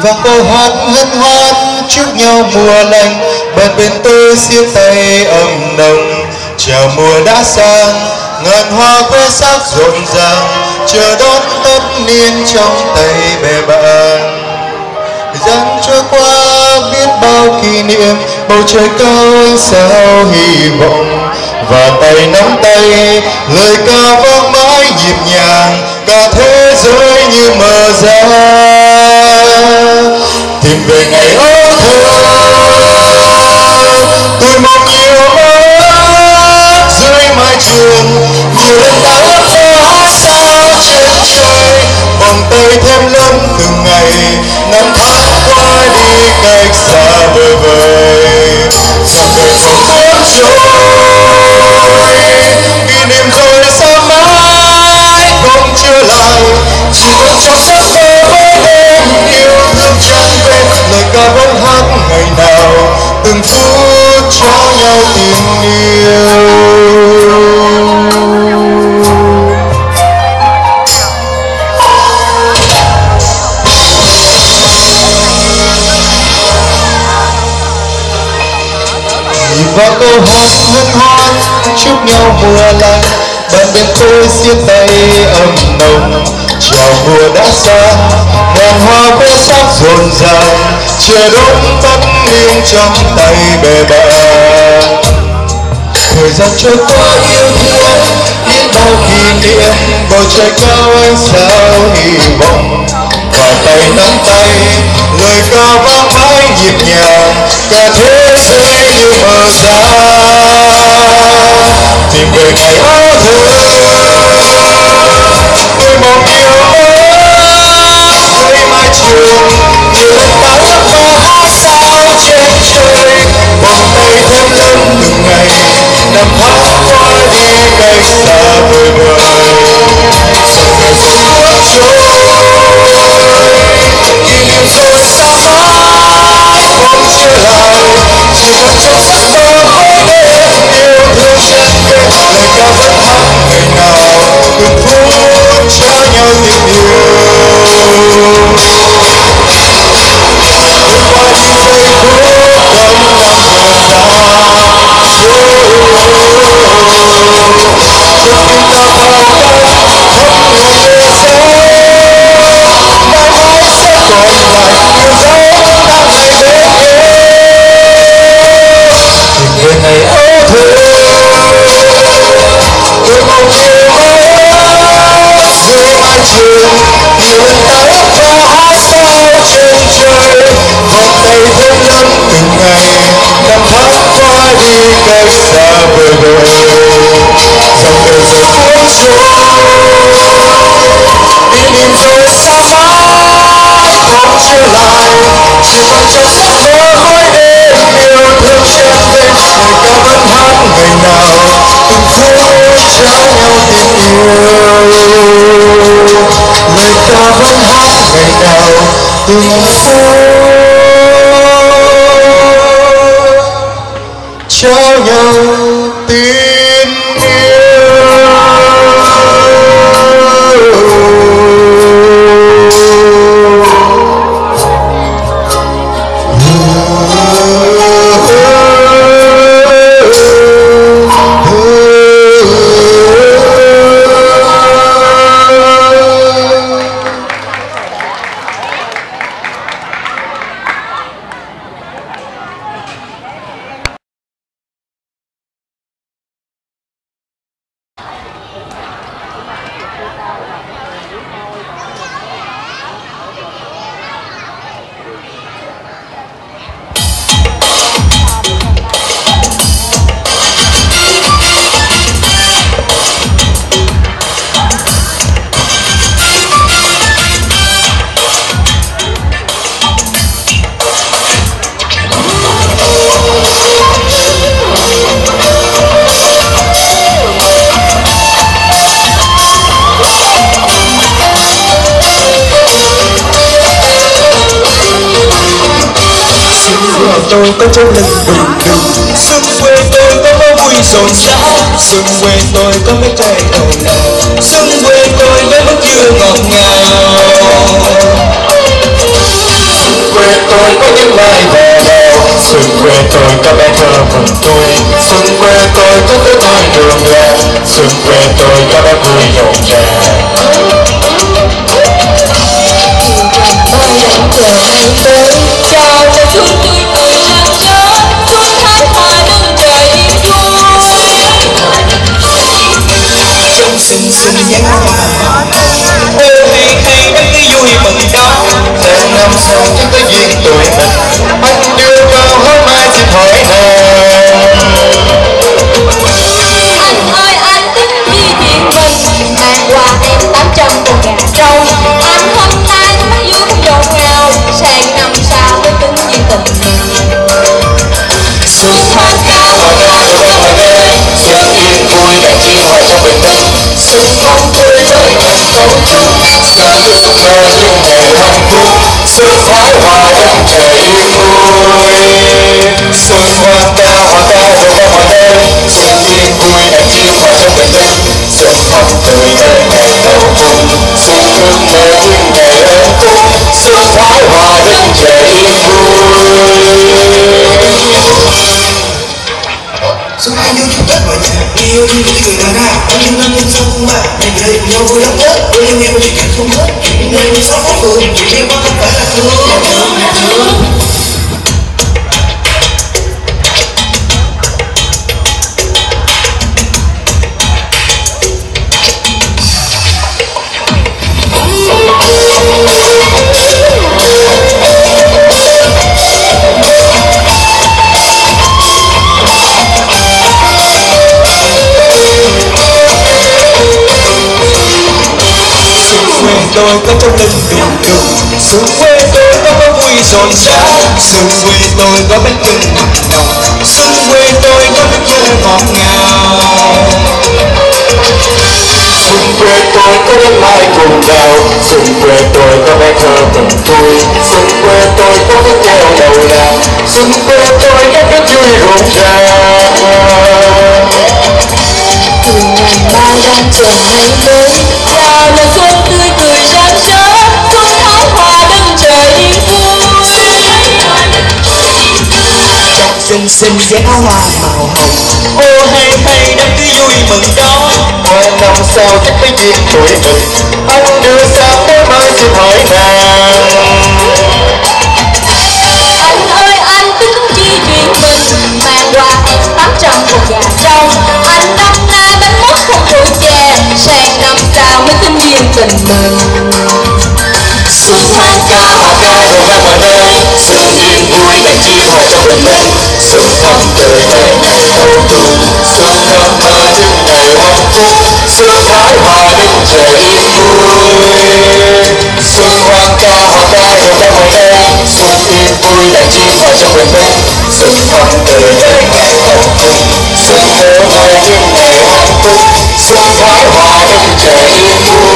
và câu hát hân hoan chúc nhau mùa lành. Bạn bên tôi xiết tay ấm nồng, chào mùa đã sang, ngàn hoa khoe sắc rộn ràng, chờ đón tất niên trong tay bè bạn. Thời gian trôi qua biết bao kỷ niệm, bầu trời cao ánh sao hy vọng, và tay nắm tay lời ca vang mãi nhịp nhàng, cả thế giới như mở ra tìm về ngày ấu thơ. Tôi mong nhiều ước dưới mái trường, nhiều lần ta ước mơ hát sao trên trời, vòng tay thêm lớn từng ngày, năm tháng qua đi cách xa vời vời, dòng đời không muốn trôi, kỷ niệm rồi sao mãi không trở lại, chỉ còn trong giấc mơ với đêm yêu thương tràn về, lời ca bóng hát ngày nào từng phút cho nhau tình yêu. Và câu hát hân hoan chúc nhau mùa lành, bạn bên tôi xiết tay ấm nồng, chào mùa đã sang, ngàn hoa khoe sắc rộn ràng, chờ đón tất niên trong tay bè bạn. Thời gian trôi qua yêu thương biết bao kỷ niệm, bầu trời cao ánh sao hy vọng, và tay nắm tay lời ca vang mãi nhịp nhàng, cả thế giới như mở ra tìm về ngày ấu thơ. Tôi mong yêu ước dưới mái trường, nhiều lần ta ước mơ hát sao trên trời, vòng tay thêm lớn từng ngày, năm tháng qua đi cách xa vời vời, dòng đời không muốn trôi, kỷ niệm rồi sao mãi không trở lại, chỉ còn trong giấc mơ với đêm yêu thương tràn về, lời ca vẫn hát ngày nào từng phút cho nhau tình yêu. Vượt qua đi giây phút quanh năm vườn xa, trong tim ta bao la thấm nhuần lệ rơi, mãi mãi sẽ còn lại yêu dấu ta ngày bên nhau, tìm về ngày ấu thơ. Tôi mong yêu ước dưới mái trường, nhiều lần ta ước mơ hát sao trên trời, vòng tay thêm lớn từng ngày, năm tháng qua đi cách xa vời vời, dòng đời rồi cuốn trôi, kỷ niệm rồi sao mãi không trở lại, chỉ còn trong giấc mơ mỗi đêm yêu thương tràn về, lời ca vẫn hát ngày nào từng phút cho nhau tình yêu, lời ca vẫn hát ngày nào từng phút cho nhau tình tôi có chỗ lưng bình bình, xuân quê tôi có máu vui rộn rã, xuân quê tôi có mấy trái đầu nào, xuân quê tôi với mức chưa ngọt ngào. tôi có những mai về đèo, xuân quê tôi có bé thơ mừng tôi, xuân quê tôi có cái tôi đường đèo, xuân quê tôi có bé vui nhộn nhàng. Ôi đang chờ ngày tới, chào cho xuân tươi cười rạng rỡ, xuân thái hòa nâng trời yên vui. Trong xinh xinh dáng hoa ô hay hay đến cái vui mừng đó. Sang năm sau chúng ta duyên tuổi mình, anh đưa vào hôm mai xin hỏi nàng. Anh ơi anh tính gì chuyện mình, mang qua em 800 con gà trâu. Anh hôm nay mắt dưới không dột ngào, sang năm sau mới tính duyên tình mình. Xuân hoa cao hoa ca đôi bên ngoài đê, xuân yên vui đàn chim hòa trong bình minh, xuân không tươi đời ngàn cầu chúc, xa ước mơ những ngày hạnh phúc, xuân thái hòa đất trời yên vui. Xuân hoa ca đôi bên ngoài đê, xuân yên vui đàn chim hòa trong bình minh, xuân không tươi đời ngàn cầu chúc, xuân ước mơ những ngày hạnh phúc, xuân thái hòa đất trời yên vui. Xuân hai vô chúc Tết mọi nhà yêu thương những người nào ra bao nhiêu năm nhân sông không mà ngày về cùng nhau vui lắm Tết yêu yêu chuyện cảnh không hết chuyện nơi vui sống phố phường chuyện yêu con không phải là thương. Tôi có trong linh đùng đùng, xuân quê tôi có vui rộn rã, xuân quê tôi có bánh cưng nồng nồng, xuân quê tôi có nước thơ ngọt ngào. Xuân quê tôi có đến mai cùng đào, xuân quê tôi có bé thơ mừng tôi, xuân quê tôi có cái treo đầu đàn, xuân quê tôi có cái vui rộn ràng. Từ ngàn bao đang chờ ngày mới, chào là xuân tươi cười rạng rỡ, xuân thái hòa đất trời yên vui. Trong xinh xinh dáng áo hoa màu hồng ô hay hay đám cưới vui mừng đó. Qua năm sau chắc phải duyên tuổi mình, anh đưa sang bé mai xin hỏi nàng. Anh ơi anh tính chi chuyện mình, mang qua em 800 con gà trâu. Anh năm nay bánh mốt không tuổi chè, sang năm sau mới tính duyên tình mình. Xuân hoa ca đôi bên ngoài đê, xuân yên vui đàn chim hòa trong bình minh, xuân thắm tươi đời ngày đầu tuần, xuân ước mơ những ngày hạnh phúc, xuân thái hòa đất trời yên vui. Xuân hoa ca đôi bên ngoài đê, xuân yên vui đàn chim hòa trong bình minh, xuân thắm tươi đời ngày đầu tuần, xuân ước mơ những ngày hạnh phúc, xuân thái hòa đất trời yên vui.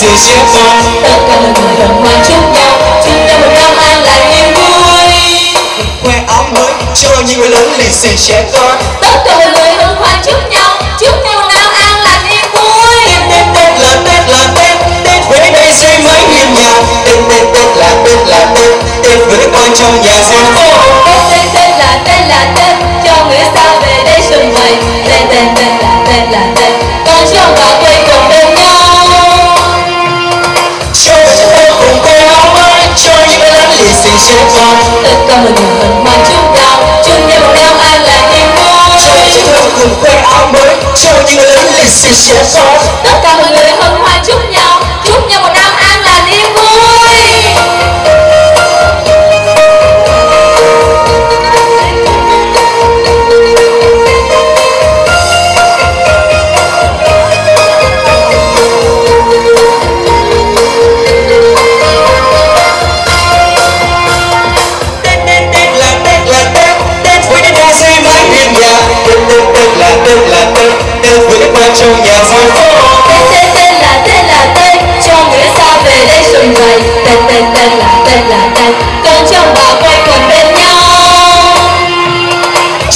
sự chia con tất cả mọi người đồng hòa chúc nhau một năm an lành niềm vui. khoe áo mới cho những người lớn lì xì trẻ con Tất cả mọi người đồng hòa chúc nhau sẽ có tất cả mọi người hân hoan chúc nhau một năm an lành niềm vui. cho những chiếc thơ cùng khoe áo mới cho những người lính lịch sử sẽ có tất cả mọi người hân hoan chúc nhau một năm an lành niềm vui. trong nhà soi phố Tên là tên cho người xa về đây xuân vầy. Tên là con trong bà quay quần bên nhau.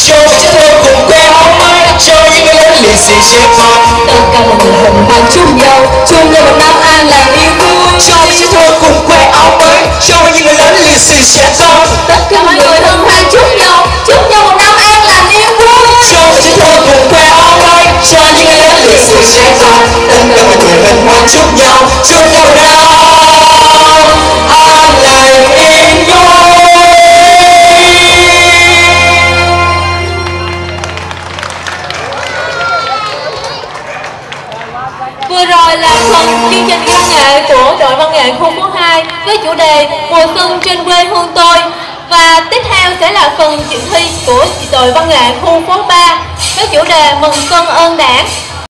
cho chiếc thơ cùng khoe áo mới cho những người lính lịch sử sẽ có tất cả mọi người hân hoan chúc nhau một năm an lành niềm vui. cho chiếc thơ cùng khoe áo mới cho những người lính lịch sử sẽ có tất cả mọi người hân hoan chúc nhau một năm an lành niềm vui. cho chiếc thơ cùng khoe áo mới cho những người lính lịch sử sẽ có tất cả mọi người hân hoan chúc nhau một năm an lành niềm vui. Vừa rồi là phần chương trình văn nghệ của đội văn nghệ khu phố 2 với chủ đề mùa xuân trên quê hương tôi. Và tiếp theo sẽ là phần dự thi của đội văn nghệ khu phố 3 với chủ đề mừng xuân ơn đảng.